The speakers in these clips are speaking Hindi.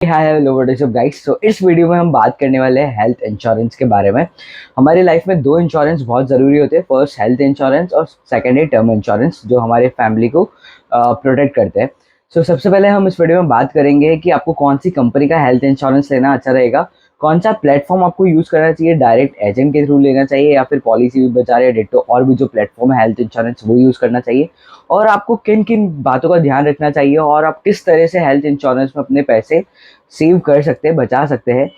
Hi hello what is up guys. तो इस वीडियो में हम बात करने वाले हैं हेल्थ इंश्योरेंस के बारे में। हमारी लाइफ में दो इंश्योरेंस बहुत ज़रूरी होते हैं, फर्स्ट हेल्थ इंश्योरेंस और सेकंड है टर्म इंश्योरेंस, जो हमारे फैमिली को प्रोटेक्ट करते हैं। सो सबसे पहले हम इस वीडियो में बात करेंगे कि आपको कौन सी कंपनी का हेल्थ इंश्योरेंस लेना अच्छा रहेगा, कौन सा प्लेटफॉर्म आपको यूज़ करना चाहिए, डायरेक्ट एजेंट के थ्रू लेना चाहिए या फिर पॉलिसी बाजार या डिट्टो और भी जो प्लेटफॉर्म है हेल्थ इंश्योरेंस वो यूज़ करना चाहिए, और आपको किन किन बातों का ध्यान रखना चाहिए और आप किस तरह से हेल्थ इंश्योरेंस में अपने पैसे सेव कर सकते हैं, बचा सकते हैं।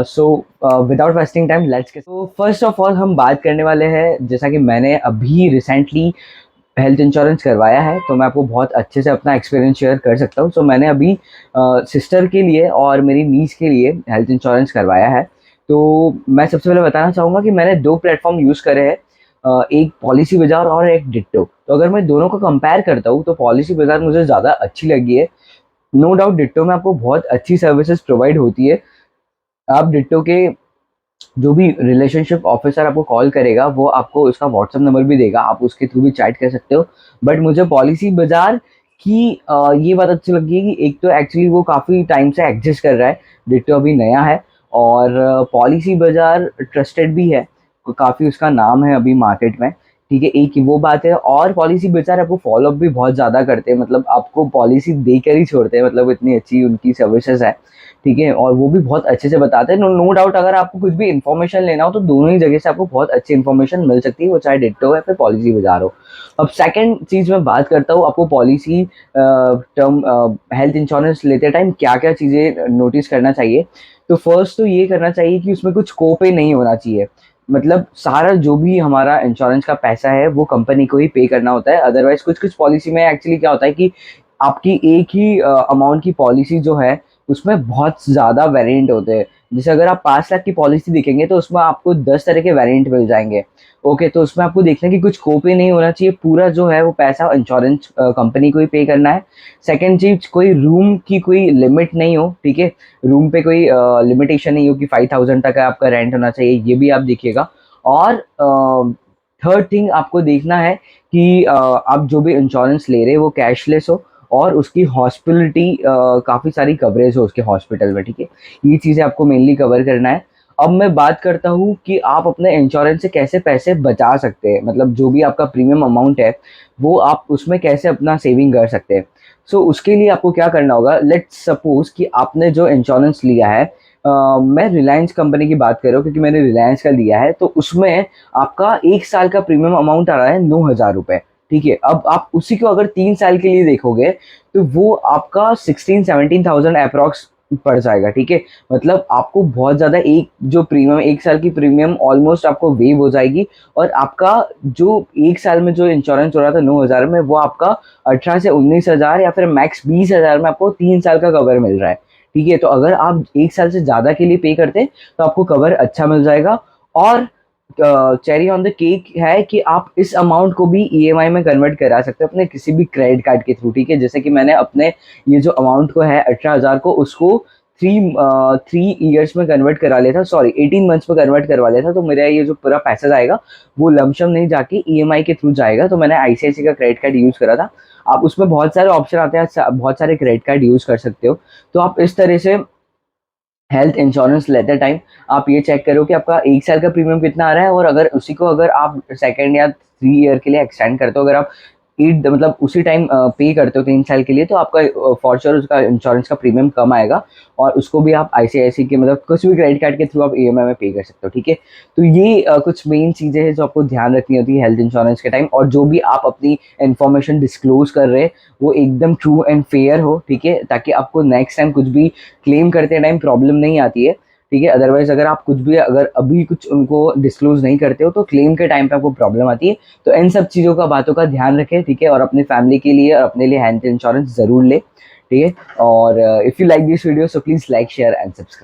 So without wasting time let's get. तो फर्स्ट ऑफ ऑल हम बात करने वाले हैं, जैसा कि मैंने अभी रिसेंटली हेल्थ इंश्योरेंस करवाया है तो मैं आपको बहुत अच्छे से अपना एक्सपीरियंस शेयर कर सकता हूँ। सो मैंने अभी सिस्टर के लिए और मेरी नीस के लिए हेल्थ इंश्योरेंस करवाया है। तो मैं सबसे पहले बताना चाहूँगा कि मैंने दो प्लेटफॉर्म यूज़ करे हैं, एक पॉलिसी बाजार और एक डिट्टो। तो अगर मैं दोनों को कंपेयर करता हूँ तो पॉलिसी बाजार मुझे ज़्यादा अच्छी लगी है। नो डाउट डिट्टो में आपको बहुत अच्छी सर्विसेज प्रोवाइड होती है। आप डिट्टो के जो भी रिलेशनशिप ऑफिसर आपको कॉल करेगा वो आपको उसका व्हाट्सएप नंबर भी देगा, आप उसके थ्रू भी चैट कर सकते हो। बट मुझे पॉलिसी बाजार की ये बात अच्छी लगी है कि एक तो एक्चुअली वो काफ़ी टाइम से एग्जिस्ट कर रहा है, डिट्टो अभी नया है, और पॉलिसी बाजार ट्रस्टेड भी है, काफ़ी उसका नाम है अभी मार्केट में। ठीक है, एक वो बात है, और पॉलिसी बाजार आपको फॉलोअप भी बहुत ज़्यादा करते हैं, मतलब आपको पॉलिसी देकर ही छोड़ते हैं, मतलब इतनी अच्छी उनकी सर्विसेज है। ठीक है, और वो भी बहुत अच्छे से बताते हैं। नो डाउट अगर आपको कुछ भी इन्फॉर्मेशन लेना हो तो दोनों ही जगह से आपको बहुत अच्छी इन्फॉर्मेशन मिल सकती है, वो चाहे डिट्टो है फिर पॉलिसी बाजार हो। अब सेकंड चीज़ मैं बात करता हूँ, आपको पॉलिसी टर्म हेल्थ इंश्योरेंस लेते टाइम क्या क्या चीज़ें नोटिस करना चाहिए। तो फर्स्ट तो ये करना चाहिए कि उसमें कुछ कोपे नहीं होना चाहिए, मतलब सारा जो भी हमारा इंश्योरेंस का पैसा है वो कंपनी को ही पे करना होता है। अदरवाइज कुछ कुछ पॉलिसी में एक्चुअली क्या होता है कि आपकी एक ही अमाउंट की पॉलिसी जो है उसमें बहुत ज़्यादा वेरिएंट होते हैं। जैसे अगर आप 5 लाख की पॉलिसी देखेंगे तो उसमें आपको 10 तरह के वेरिएंट मिल जाएंगे। ओके, तो उसमें आपको देखना है कि कुछ कोपे नहीं होना चाहिए, पूरा जो है वो पैसा इंश्योरेंस कंपनी को ही पे करना है। सेकंड चीज, कोई रूम की कोई लिमिट नहीं हो। ठीक है, रूम पे कोई लिमिटेशन नहीं हो कि 5,000 तक आपका रेंट होना चाहिए, ये भी आप देखिएगा। और थर्ड थिंग आपको देखना है कि आप जो भी इंश्योरेंस ले रहे हैं वो कैशलेस हो और उसकी हॉस्पिटलिटी काफ़ी सारी कवरेज हो उसके हॉस्पिटल में। ठीक है, ये चीज़ें आपको मेनली कवर करना है। अब मैं बात करता हूँ कि आप अपने इंश्योरेंस से कैसे पैसे बचा सकते हैं, मतलब जो भी आपका प्रीमियम अमाउंट है वो आप उसमें कैसे अपना सेविंग कर सकते हैं। सो उसके लिए आपको क्या करना होगा, लेट्स सपोज कि आपने जो इंश्योरेंस लिया है, मैं रिलायंस कंपनी की बात कर रहा हूँ क्योंकि मैंने रिलायंस का लिया है, तो उसमें आपका 1 साल का प्रीमियम अमाउंट आ रहा है 9,000 रुपये। ठीक है, अब आप उसी को अगर 3 साल के लिए देखोगे तो वो आपका 16-17,000 अप्रॉक्स पड़ जाएगा। ठीक है, मतलब आपको बहुत ज़्यादा एक जो प्रीमियम 1 साल की प्रीमियम ऑलमोस्ट आपको वेव हो जाएगी, और आपका जो 1 साल में जो इंश्योरेंस हो रहा था 9,000 में, वो आपका 18 से 19,000 या फिर मैक्स 20,000 में आपको 3 साल का कवर मिल रहा है। ठीक है, तो अगर आप 1 साल से ज़्यादा के लिए पे करते हैं तो आपको कवर अच्छा मिल जाएगा। और चेरी ऑन द केक है कि आप इस अमाउंट को भी ईएमआई में कन्वर्ट करा सकते हैं अपने किसी भी क्रेडिट कार्ड के थ्रू। ठीक है, जैसे कि मैंने अपने ये जो अमाउंट को है 18,000 को, उसको थ्री ईयर्स में कन्वर्ट करा लिया था, सॉरी 18 मंथ्स में कन्वर्ट करवा लिया था। तो मेरा ये जो पूरा पैसा जाएगा वो लमसम नहीं जाके ईएमआई के थ्रू जाएगा। तो मैंने आईसीआईसी का क्रेडिट कार्ड यूज़ करा था। आप उसमें बहुत सारे ऑप्शन आते हैं, बहुत सारे क्रेडिट कार्ड यूज़ कर सकते हो। तो आप इस तरह से हेल्थ इंश्योरेंस लेते टाइम आप ये चेक करो कि आपका 1 साल का प्रीमियम कितना आ रहा है, और अगर उसी को अगर आप सेकेंड या 3 ईयर के लिए एक्सटेंड करते हो, अगर आप एट मतलब उसी टाइम पे करते हो 3 साल के लिए, तो आपका फॉर श्योर उसका इंश्योरेंस का प्रीमियम कम आएगा, और उसको भी आप आईसीआईसी के मतलब कुछ भी क्रेडिट कार्ड के थ्रू आप ईएमआई में पे कर सकते हो। ठीक है, तो ये कुछ मेन चीज़ें हैं जो आपको ध्यान रखनी होती है हेल्थ इंश्योरेंस के टाइम, और जो भी आप अपनी इन्फॉर्मेशन डिस्क्लोज कर रहे हैं वो एकदम ट्रू एंड फेयर हो। ठीक है, ताकि आपको नेक्स्ट टाइम कुछ भी क्लेम करते टाइम प्रॉब्लम नहीं आती है। ठीक है, अदरवाइज अगर आप कुछ भी अगर अभी कुछ उनको डिस्क्लोज नहीं करते हो तो क्लेम के टाइम पे आपको प्रॉब्लम आती है। तो इन सब चीज़ों का बातों का ध्यान रखें। ठीक है, और अपनी फैमिली के लिए और अपने लिए हेल्थ इंश्योरेंस ज़रूर ले। ठीक है, और if you like this video so please like share and subscribe.